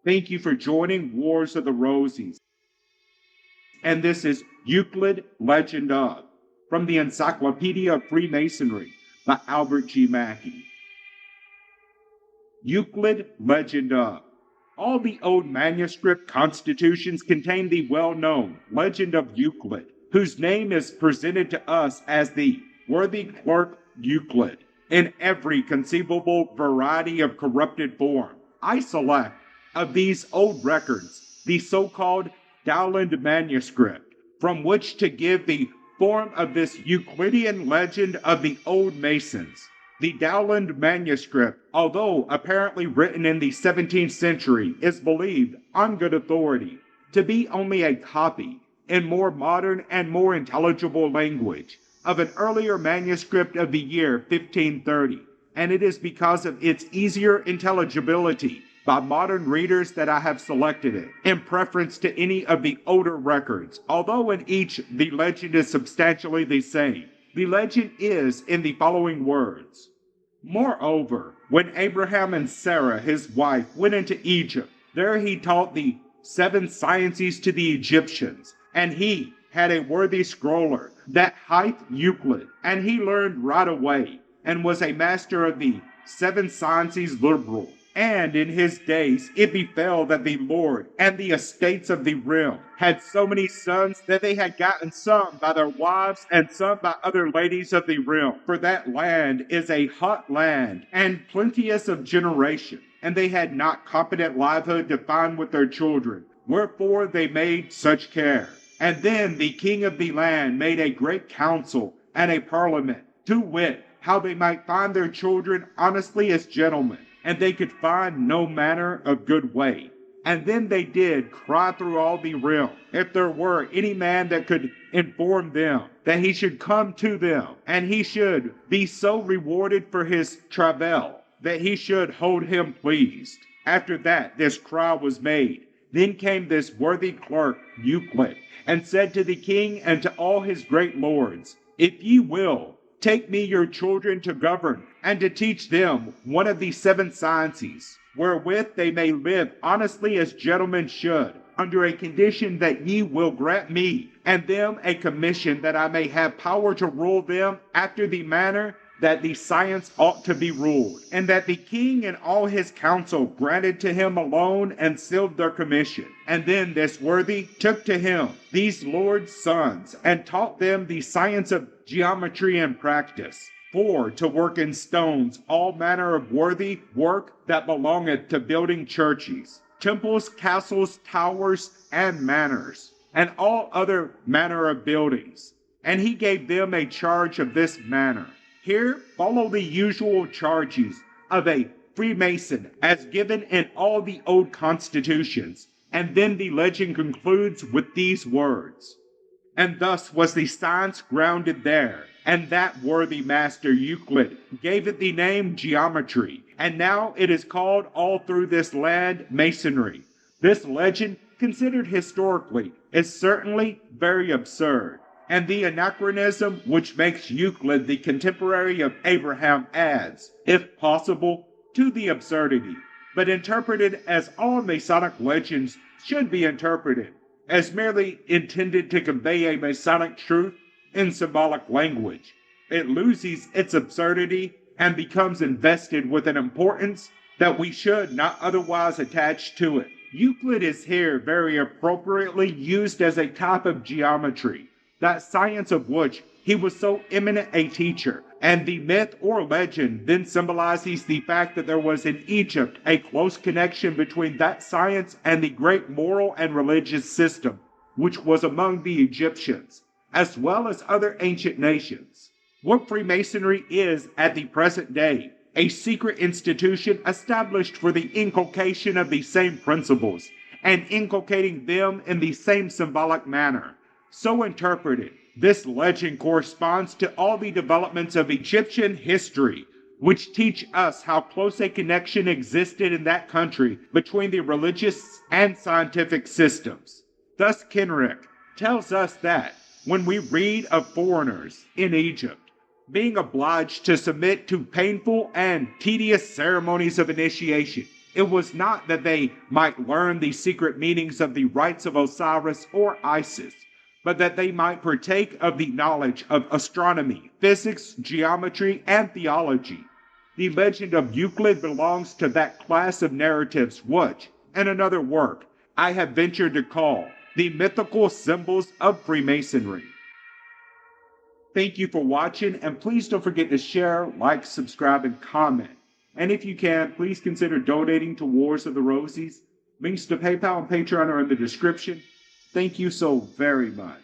Thank you for joining Wars of the Rosies. And this is Euclid Legend of, from the Encyclopedia of Freemasonry by Albert G. Mackey. Euclid Legend of. All the old manuscript constitutions contain the well-known Legend of Euclid, whose name is presented to us as the worthy Clerk Euclid in every conceivable variety of corrupted form. I select, of these old records, the so-called Dowland manuscript, from which to give the form of this Euclidean legend of the old Masons. The Dowland manuscript, although apparently written in the 17th century, is believed, on good authority, to be only a copy, in more modern and more intelligible language, of an earlier manuscript of the year 1530, and it is because of its easier intelligibility by modern readers that I have selected it, in preference to any of the older records. Although in each the legend is substantially the same, the legend is in the following words. Moreover, when Abraham and Sarah his wife went into Egypt, there he taught the 7 sciences to the Egyptians, and he had a worthy scroller that hight Euclid, and he learned right away, and was a master of the 7 sciences liberal. And in his days it befell that the Lord and the estates of the realm had so many sons that they had gotten some by their wives and some by other ladies of the realm. For that land is a hot land and plenteous of generation, and they had not competent livelihood to find with their children, wherefore they made such care. And then the king of the land made a great council and a parliament, to wit, how they might find their children honestly as gentlemen, and they could find no manner of good way. And then they did cry through all the realm, if there were any man that could inform them, that he should come to them, and he should be so rewarded for his travail, that he should hold him pleased. After that this cry was made, then came this worthy clerk Euclid, and said to the king and to all his great lords, If ye will, take me your children to govern, and to teach them one of the 7 sciences, wherewith they may live honestly as gentlemen should, under a condition that ye will grant me and them a commission that I may have power to rule them after the manner that the science ought to be ruled, and that the king and all his council granted to him alone and sealed their commission. And then this worthy took to him these lords' sons, and taught them the science of geometry and practice, for to work in stones all manner of worthy work that belongeth to building churches, temples, castles, towers, and manors, and all other manner of buildings. And he gave them a charge of this manner. Here follow the usual charges of a Freemason as given in all the old constitutions, and then the legend concludes with these words. And thus was the science grounded there, and that worthy master Euclid gave it the name geometry, and now it is called all through this land Masonry. This legend, considered historically, is certainly very absurd, and the anachronism which makes Euclid the contemporary of Abraham adds, if possible, to the absurdity, but interpreted as all Masonic legends should be interpreted, as merely intended to convey a Masonic truth in symbolic language, it loses its absurdity and becomes invested with an importance that we should not otherwise attach to it. Euclid is here very appropriately used as a type of geometry, that science of which he was so eminent a teacher, and the myth or legend then symbolizes the fact that there was in Egypt a close connection between that science and the great moral and religious system which was among the Egyptians, as well as other ancient nations. What Freemasonry is at the present day, a secret institution established for the inculcation of the same principles, and inculcating them in the same symbolic manner. So interpreted, this legend corresponds to all the developments of Egyptian history, which teach us how close a connection existed in that country between the religious and scientific systems. Thus Kenrick tells us that, when we read of foreigners in Egypt being obliged to submit to painful and tedious ceremonies of initiation, It was not that they might learn the secret meanings of the rites of Osiris or Isis, but that they might partake of the knowledge of astronomy, physics, geometry, and theology. The legend of Euclid belongs to that class of narratives which, in another work, I have ventured to call the mythical symbols of Freemasonry. Thank you for watching, and please don't forget to share, like, subscribe, and comment. And if you can, please consider donating to Wars of the Rosies. Links to PayPal and Patreon are in the description. Thank you so very much.